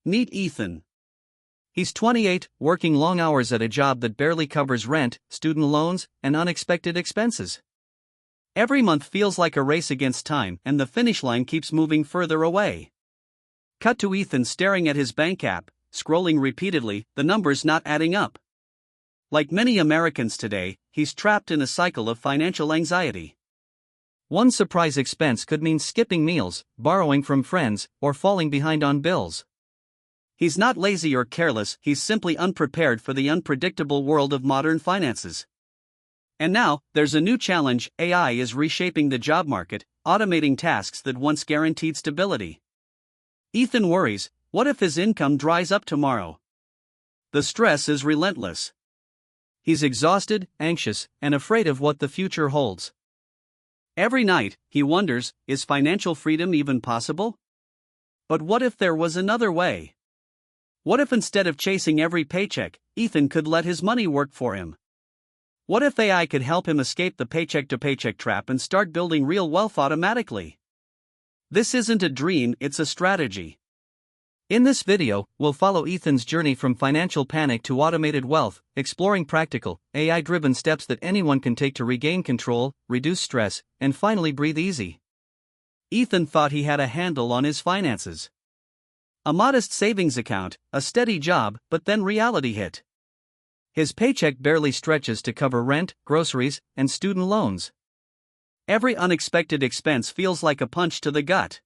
Meet Ethan. He's 28, working long hours at a job that barely covers rent, student loans, and unexpected expenses. Every month feels like a race against time, and the finish line keeps moving further away. Cut to Ethan staring at his bank app, scrolling repeatedly, the numbers not adding up. Like many Americans today, he's trapped in a cycle of financial anxiety. One surprise expense could mean skipping meals, borrowing from friends, or falling behind on bills. He's not lazy or careless, he's simply unprepared for the unpredictable world of modern finances. And now, there's a new challenge: AI is reshaping the job market, automating tasks that once guaranteed stability. Ethan worries, what if his income dries up tomorrow? The stress is relentless. He's exhausted, anxious, and afraid of what the future holds. Every night, he wonders, is financial freedom even possible? But what if there was another way? What if instead of chasing every paycheck, Ethan could let his money work for him? What if AI could help him escape the paycheck-to-paycheck trap and start building real wealth automatically? This isn't a dream, it's a strategy. In this video, we'll follow Ethan's journey from financial panic to automated wealth, exploring practical, AI-driven steps that anyone can take to regain control, reduce stress, and finally breathe easy. Ethan thought he had a handle on his finances. A modest savings account, a steady job, but then reality hit. His paycheck barely stretches to cover rent, groceries, and student loans. Every unexpected expense feels like a punch to the gut.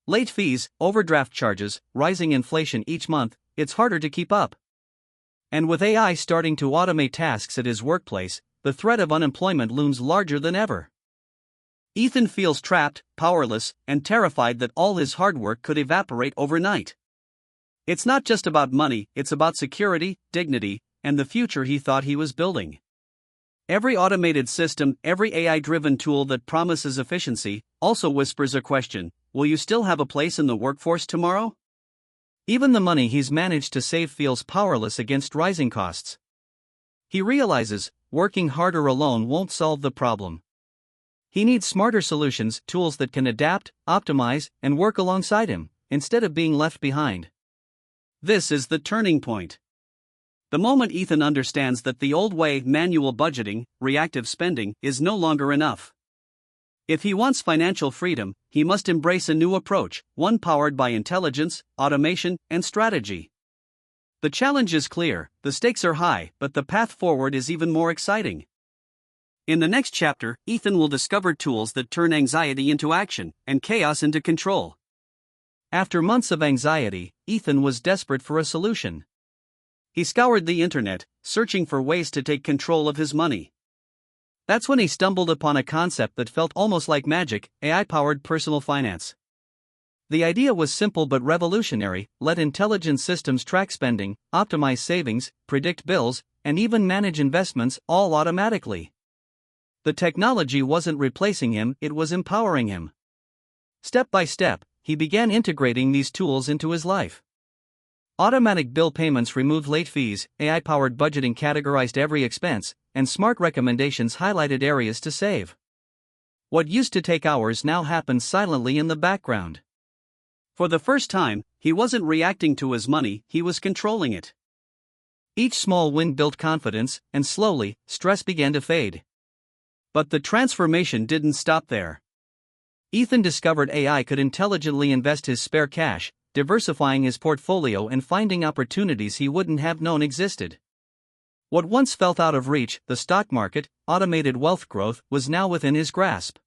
Late fees, overdraft charges, rising inflation each month, it's harder to keep up. And with AI starting to automate tasks at his workplace, the threat of unemployment looms larger than ever. Ethan feels trapped, powerless, and terrified that all his hard work could evaporate overnight. It's not just about money, it's about security, dignity, and the future he thought he was building. Every automated system, every AI-driven tool that promises efficiency, also whispers a question: will you still have a place in the workforce tomorrow? Even the money he's managed to save feels powerless against rising costs. He realizes, working harder alone won't solve the problem. He needs smarter solutions, tools that can adapt, optimize, and work alongside him, instead of being left behind. This is the turning point. The moment Ethan understands that the old way, manual budgeting, reactive spending, is no longer enough. If he wants financial freedom, he must embrace a new approach, one powered by intelligence, automation, and strategy. The challenge is clear, the stakes are high, but the path forward is even more exciting. In the next chapter, Ethan will discover tools that turn anxiety into action, and chaos into control. After months of anxiety, Ethan was desperate for a solution. He scoured the internet, searching for ways to take control of his money. That's when he stumbled upon a concept that felt almost like magic: AI-powered personal finance. The idea was simple but revolutionary: let intelligent systems track spending, optimize savings, predict bills, and even manage investments, all automatically. The technology wasn't replacing him, it was empowering him. Step by step, he began integrating these tools into his life. Automatic bill payments removed late fees, AI-powered budgeting categorized every expense, and smart recommendations highlighted areas to save. What used to take hours now happened silently in the background. For the first time, he wasn't reacting to his money, he was controlling it. Each small win built confidence, and slowly, stress began to fade. But the transformation didn't stop there. Ethan discovered AI could intelligently invest his spare cash, diversifying his portfolio and finding opportunities he wouldn't have known existed. What once felt out of reach, the stock market, automated wealth growth, was now within his grasp.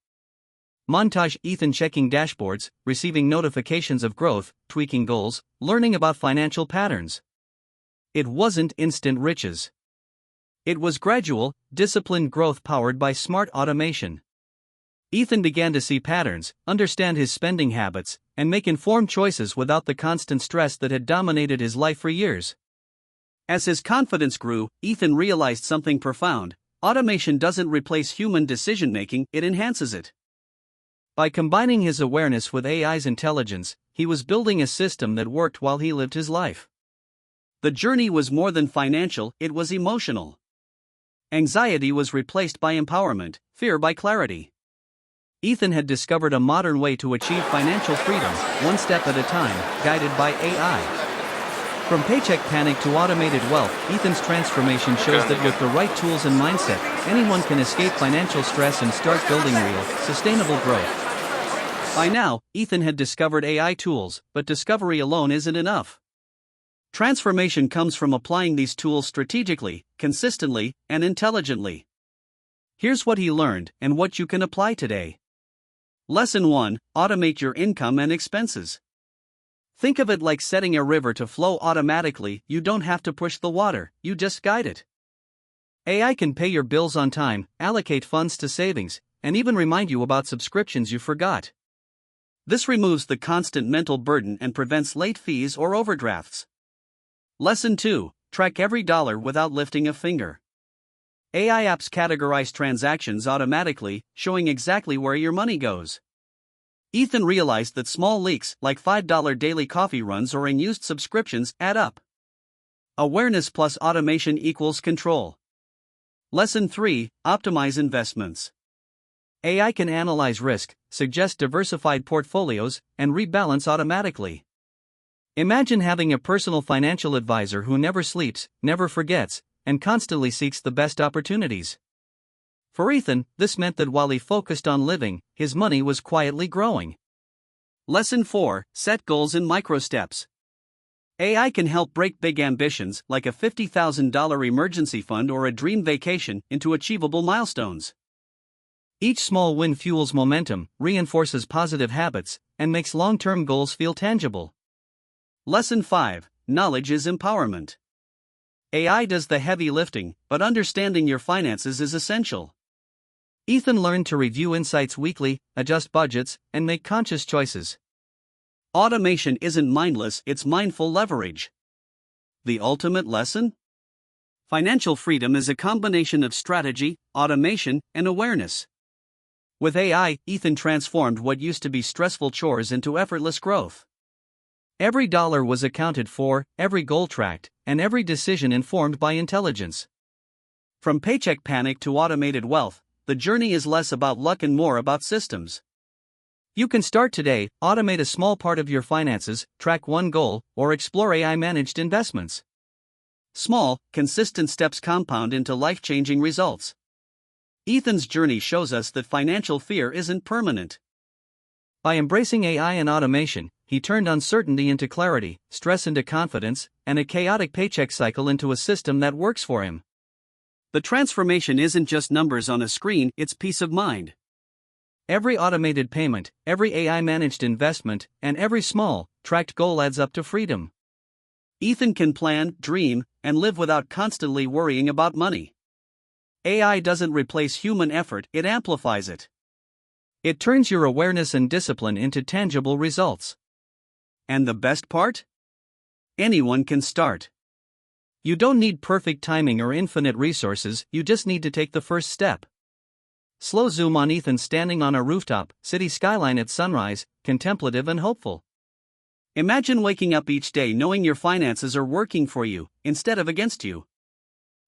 Montage: Ethan checking dashboards, receiving notifications of growth, tweaking goals, learning about financial patterns. It wasn't instant riches. It was gradual, disciplined growth powered by smart automation. Ethan began to see patterns, understand his spending habits, and make informed choices without the constant stress that had dominated his life for years. As his confidence grew, Ethan realized something profound: automation doesn't replace human decision-making, it enhances it. By combining his awareness with AI's intelligence, he was building a system that worked while he lived his life. The journey was more than financial, it was emotional. Anxiety was replaced by empowerment, fear by clarity. Ethan had discovered a modern way to achieve financial freedom, one step at a time, guided by AI. From paycheck panic to automated wealth, Ethan's transformation shows that with the right tools and mindset, anyone can escape financial stress and start building real, sustainable growth. By now, Ethan had discovered AI tools, but discovery alone isn't enough. Transformation comes from applying these tools strategically, consistently, and intelligently. Here's what he learned and what you can apply today. Lesson 1: Automate your income and expenses. Think of it like setting a river to flow automatically. You don't have to push the water, you just guide it. AI can pay your bills on time, allocate funds to savings, and even remind you about subscriptions you forgot. This removes the constant mental burden and prevents late fees or overdrafts. Lesson 2: Track every dollar without lifting a finger. AI apps categorize transactions automatically, showing exactly where your money goes. Ethan realized that small leaks, like $5 daily coffee runs or unused subscriptions, add up. Awareness plus automation equals control. Lesson 3: Optimize investments. AI can analyze risk, suggest diversified portfolios, and rebalance automatically. Imagine having a personal financial advisor who never sleeps, never forgets, and constantly seeks the best opportunities. For Ethan, this meant that while he focused on living, his money was quietly growing. Lesson 4: Set goals in micro steps. AI can help break big ambitions, like a $50,000 emergency fund or a dream vacation, into achievable milestones. Each small win fuels momentum, reinforces positive habits, and makes long-term goals feel tangible. Lesson 5: Knowledge is empowerment. AI does the heavy lifting, but understanding your finances is essential. Ethan learned to review insights weekly, adjust budgets, and make conscious choices. Automation isn't mindless, it's mindful leverage. The ultimate lesson? Financial freedom is a combination of strategy, automation, and awareness. With AI, Ethan transformed what used to be stressful chores into effortless growth. Every dollar was accounted for, every goal tracked, and every decision informed by intelligence. From paycheck panic to automated wealth, the journey is less about luck and more about systems. You can start today, automate a small part of your finances, track one goal, or explore AI-managed investments. Small, consistent steps compound into life-changing results. Ethan's journey shows us that financial fear isn't permanent. By embracing AI and automation, he turned uncertainty into clarity, stress into confidence, and a chaotic paycheck cycle into a system that works for him. The transformation isn't just numbers on a screen, it's peace of mind. Every automated payment, every AI-managed investment, and every small, tracked goal adds up to freedom. Ethan can plan, dream, and live without constantly worrying about money. AI doesn't replace human effort, it amplifies it. It turns your awareness and discipline into tangible results. And the best part? Anyone can start. You don't need perfect timing or infinite resources, you just need to take the first step. Slow zoom on Ethan standing on a rooftop, city skyline at sunrise, contemplative and hopeful. Imagine waking up each day knowing your finances are working for you, instead of against you.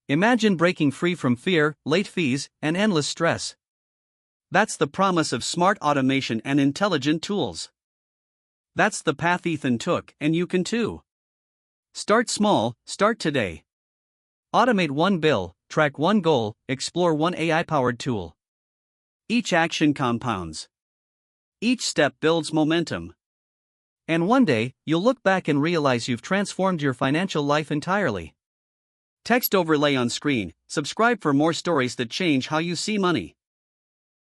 Imagine breaking free from fear, late fees, and endless stress. That's the promise of smart automation and intelligent tools. That's the path Ethan took, and you can too. Start small, start today. Automate one bill, track one goal, explore one AI-powered tool. Each action compounds. Each step builds momentum. And one day, you'll look back and realize you've transformed your financial life entirely. Text overlay on screen. Subscribe for more stories that change how you see money.